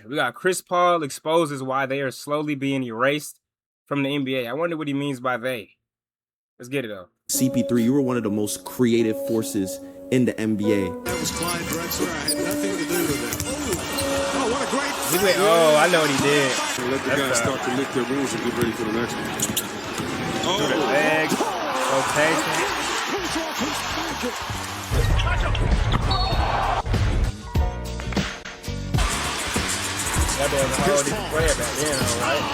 We got Chris Paul exposes why they are slowly being erased from the NBA. I wonder what he means by they. Let's get it though. CP3, you were one of the most creative forces in the NBA. That was Clyde Drexler. I had nothing to do with it. Oh, what a great... Oh, I know what he did. Let the guys start to lick their wounds and get ready for the next one. Through the leg, rotation. That boy was a whole different player back then, all right?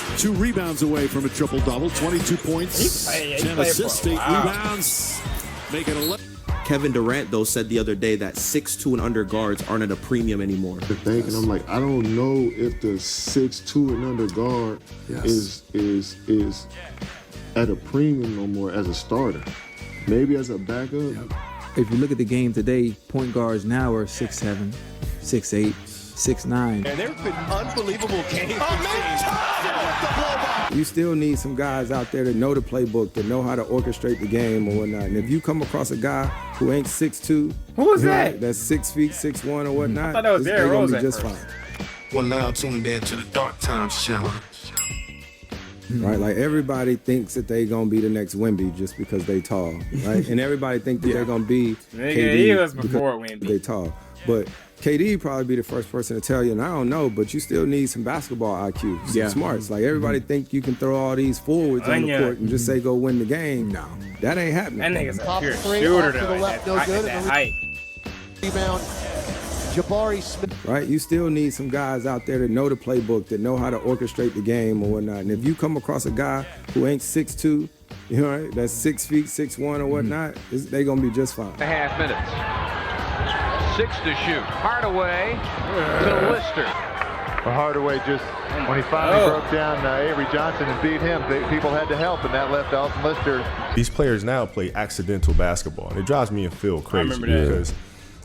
What? 2 rebounds away from a triple-double, 22 points, 10 assists, 8 rebounds, make it 11. Kevin Durant, though, said the other day that 6'2" and under guards aren't at a premium anymore. And I'm like, I don't know if the 6'2" and under guard is at a premium no more as a starter. Maybe as a backup. If you look at the game today, point guards now are 6'7", 6'8", 6'9". And there have been unbelievable games. You still need some guys out there that know the playbook, that know how to orchestrate the game or whatnot. And if you come across a guy who ain't 6'2", who was that? That's 6 feet, 6'1" or whatnot, I thought that was Derrick Rose be just fine. Well, now tuned in to the Dark Times Challenge. Right, like everybody thinks that they gonna be the next Wemby just because they tall, right? And everybody think that they're gonna be KD he was before Wemby. They tall, but KD probably be the first person to tell you, and I don't know, but you still need some basketball IQ, some smarts. Like everybody think you can throw all these forwards on the court and just say go win the game. No, that ain't happening. That nigga's a pure shooter though. At that height. Rebound. Jabari Smith. Right, you still need some guys out there that know the playbook, that know how to orchestrate the game or whatnot. And if you come across a guy who ain't 6'2", you know, right, that's 6 feet, 6'1" or whatnot, they gonna be just fine. 1/2 minutes. 6 to shoot. Hardaway to Lister. Well, Hardaway just, when he finally broke down Avery Johnson and beat him, people had to help, and that left Alton Lister. These players now play accidental basketball, and it drives me and Phil crazy because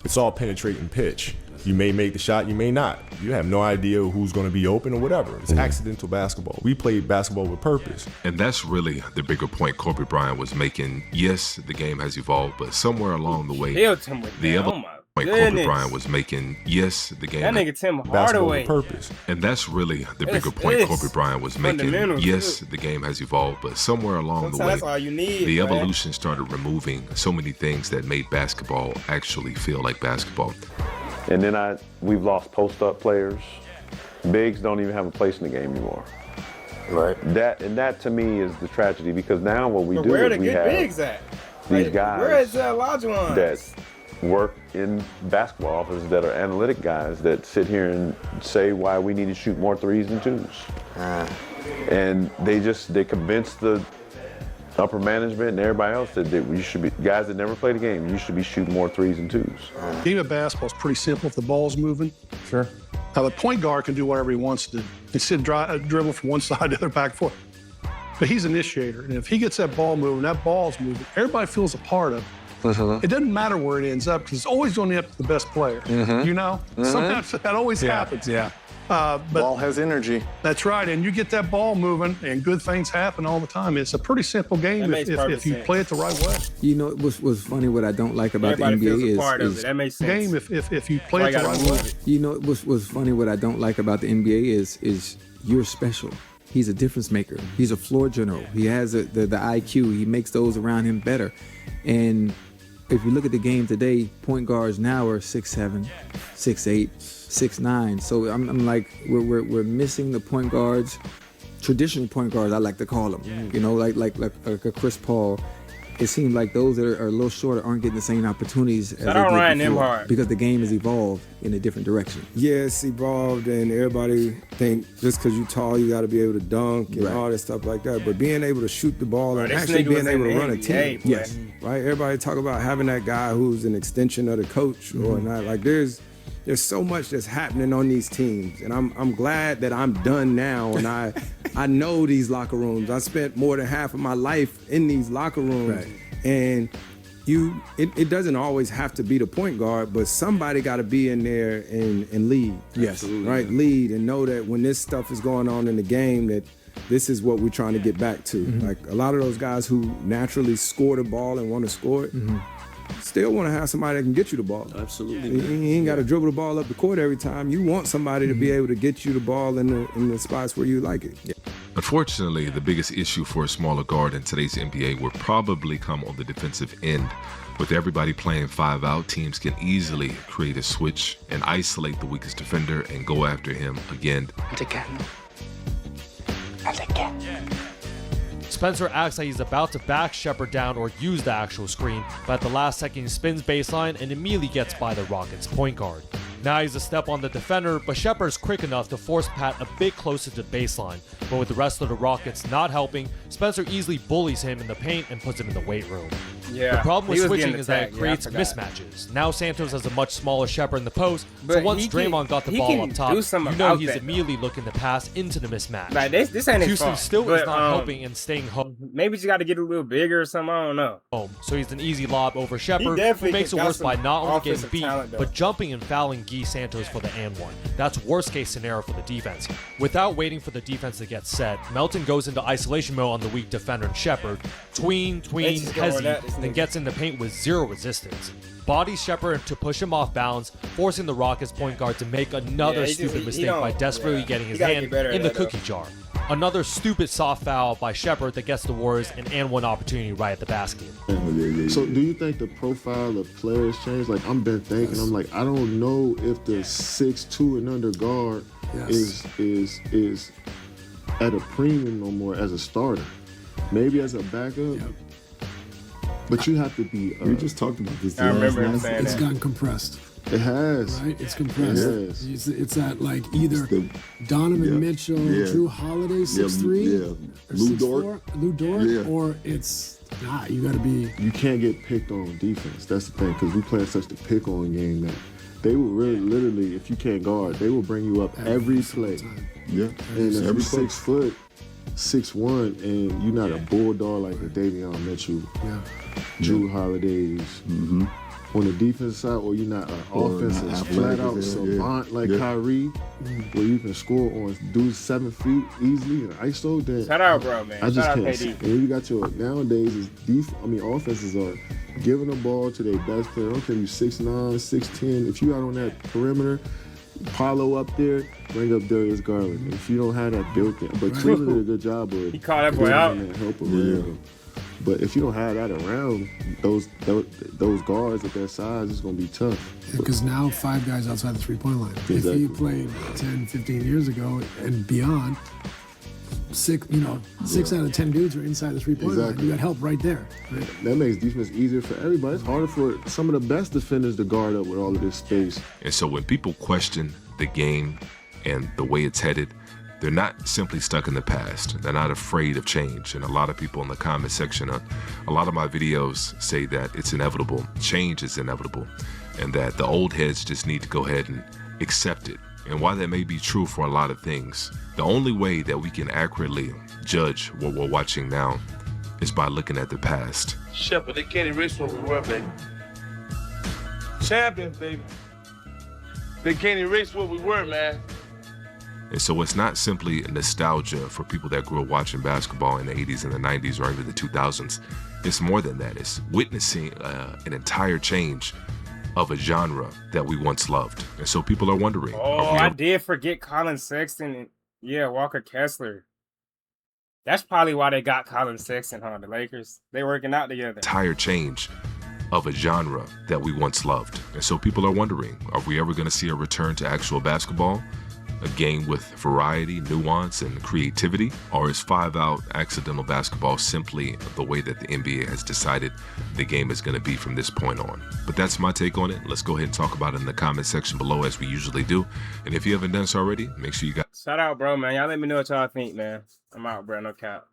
it's all penetrating pitch. You may make the shot, you may not. You have no idea who's going to be open or whatever. It's accidental basketball. We play basketball with purpose. And that's really the bigger point Kobe Bryant was making. Yes, the game has evolved, but somewhere along the way, the other point Kobe Bryant was making. Yes, the game. That nigga Tim basketball Hardaway. with purpose. And that's really the bigger point Kobe Bryant was making. Yes, the game has evolved, but somewhere along the way, that's all you need, the evolution started removing so many things that made basketball actually feel like basketball. And then we've lost post-up players. Bigs don't even have a place in the game anymore. Right. That to me is the tragedy, because now what we do where is we have bigs at? these guys where is Olajuwon? that work in basketball offices that are analytic guys that sit here and say why we need to shoot more 3s and 2s. And they convince the upper management and everybody else that we should be, guys that never played the game, you should be shooting more 3s and 2s. The game of basketball is pretty simple if the ball's moving. Sure. Now, the point guard can do whatever he wants to do. He can sit and dribble from one side to the other, back and forth. But he's an initiator, and if he gets that ball moving, that ball's moving, everybody feels a part of it. It doesn't matter where it ends up, because it's always going to end up to the best player. You know? Sometimes that always happens. But Ball has energy. That's right, and you get that ball moving, and good things happen all the time. It's a pretty simple game if you play it the right way. You know, what's funny, what I don't like about the NBA is that makes sense. Game if you play it the right way. You know, what's funny, what I don't like about the NBA is you're special. He's a difference maker. He's a floor general. He has the IQ. He makes those around him better. And if you look at the game today, point guards now are 6'7", 6'8", 6'9". So I'm like, we're missing the point guards, traditional point guards, I like to call them. You know, like a Chris Paul. It seems like those that are a little shorter aren't getting the same opportunities as they did before, because the game has evolved in a different direction. Yeah, it's evolved, and everybody think just because you're tall, you got to be able to dunk and all that stuff like that. But being able to shoot the ball and actually being able to run a team, right? Everybody talk about having that guy who's an extension of the coach or not. Like there's so much that's happening on these teams, and I'm glad that I'm done now, and I know these locker rooms. I spent more than half of my life in these locker rooms, and it doesn't always have to be the point guard, but somebody got to be in there and lead. Yes, right, lead and know that when this stuff is going on in the game, that this is what we're trying to get back to. Like a lot of those guys who naturally score the ball and want to score it, still want to have somebody that can get you the ball. Absolutely. He ain't got to dribble the ball up the court every time. You want somebody to be able to get you the ball in the spots where you like it. Yeah. Unfortunately, the biggest issue for a smaller guard in today's NBA will probably come on the defensive end. With everybody playing 5 out, teams can easily create a switch and isolate the weakest defender and go after him again. And again. Spencer acts like he's about to back Shepard down or use the actual screen, but at the last second he spins baseline and immediately gets by the Rockets' point guard. Now he's a step on the defender, but Shepard's quick enough to force Pat a bit closer to the baseline. But with the rest of the Rockets not helping, Spencer easily bullies him in the paint and puts him in the weight room. Yeah, the problem with switching is that it creates mismatches. Now Santos has a much smaller Shepard in the post, so once Draymond got the ball up top, you know he's immediately looking to pass into the mismatch. Like this ain't his Houston fault, still but, is not helping and staying home. Maybe you got to get a little bigger or something. I don't know. So he's an easy lob over Shepard, who makes it worse by not only getting beat, but jumping and fouling Guy Santos for the and one. That's worst case scenario for the defense. Without waiting for the defense to get set, Melton goes into isolation mode on the weak defender and Shepard, tween, hezzy, then gets in the paint with zero resistance. Bodies Shepard to push him off balance, forcing the Rockets point guard to make another stupid mistake by desperately getting his hand in the cookie jar. Another stupid soft foul by Shepard that gets the Warriors an and one opportunity right at the basket. So do you think the profile of players changed? Like I'm been thinking, I'm like, I don't know if the 6'2" and under guard is at a premium no more as a starter. Maybe as a backup. Yep. But you have to be. We just talked about this. I remember him saying it's gotten compressed. It has. Right? It's compressed. It's at like either Donovan Mitchell, Drew Holiday, 6'3", Lou Dort, or it's you got to be. You can't get picked on defense. That's the thing, because we play such the pick on game that they will really, literally, if you can't guard, they will bring you up every play. Yeah. And if you're 6 foot, 6'1", and you're not a bulldog like a Davion Mitchell, Drew Holidays. Mm-hmm. On the defense side, or you're not an offensive flat-out savant like Kyrie, where you can score on dudes 7 feet easily and ISO, then shout out, bro, man. I just shout can't. out, See. And you got your nowadays is offenses are giving the ball to their best player. I don't care if you 6'9", 6'10". If you out on that perimeter, Paulo up there, bring up Darius Garland. If you don't have that built in, but Cleveland did a good job of he called that boy out. Help him. But if you don't have that around, those guards at that size, it's going to be tough. Because now 5 guys outside the three-point line. Exactly. If he played 10, 15 years ago and beyond, 6 out of 10 dudes are inside the three-point line. You got help right there. Right? That makes defense easier for everybody. It's harder for some of the best defenders to guard up with all of this space. And so when people question the game and the way it's headed, they're not simply stuck in the past. They're not afraid of change. And a lot of people in the comment section, a lot of my videos say that it's inevitable. Change is inevitable. And that the old heads just need to go ahead and accept it. And while that may be true for a lot of things, the only way that we can accurately judge what we're watching now is by looking at the past. Shepard, they can't erase what we were, baby. Champions, baby. They can't erase what we were, man. And so it's not simply nostalgia for people that grew up watching basketball in the 80s and the 90s or even the 2000s. It's more than that. It's witnessing an entire change of a genre that we once loved. And so people are wondering. Oh, I did forget Colin Sexton and, Walker Kessler. That's probably why they got Colin Sexton on the Lakers. They working out together. Entire change of a genre that we once loved. And so people are wondering, are we ever going to see a return to actual basketball? A game with variety, nuance, and creativity? Or is 5-out accidental basketball simply the way that the NBA has decided the game is going to be from this point on? But that's my take on it. Let's go ahead and talk about it in the comment section below as we usually do. And if you haven't done so already, make sure you got... Shout out, bro, man. Y'all let me know what y'all think, man. I'm out, bro. No cap.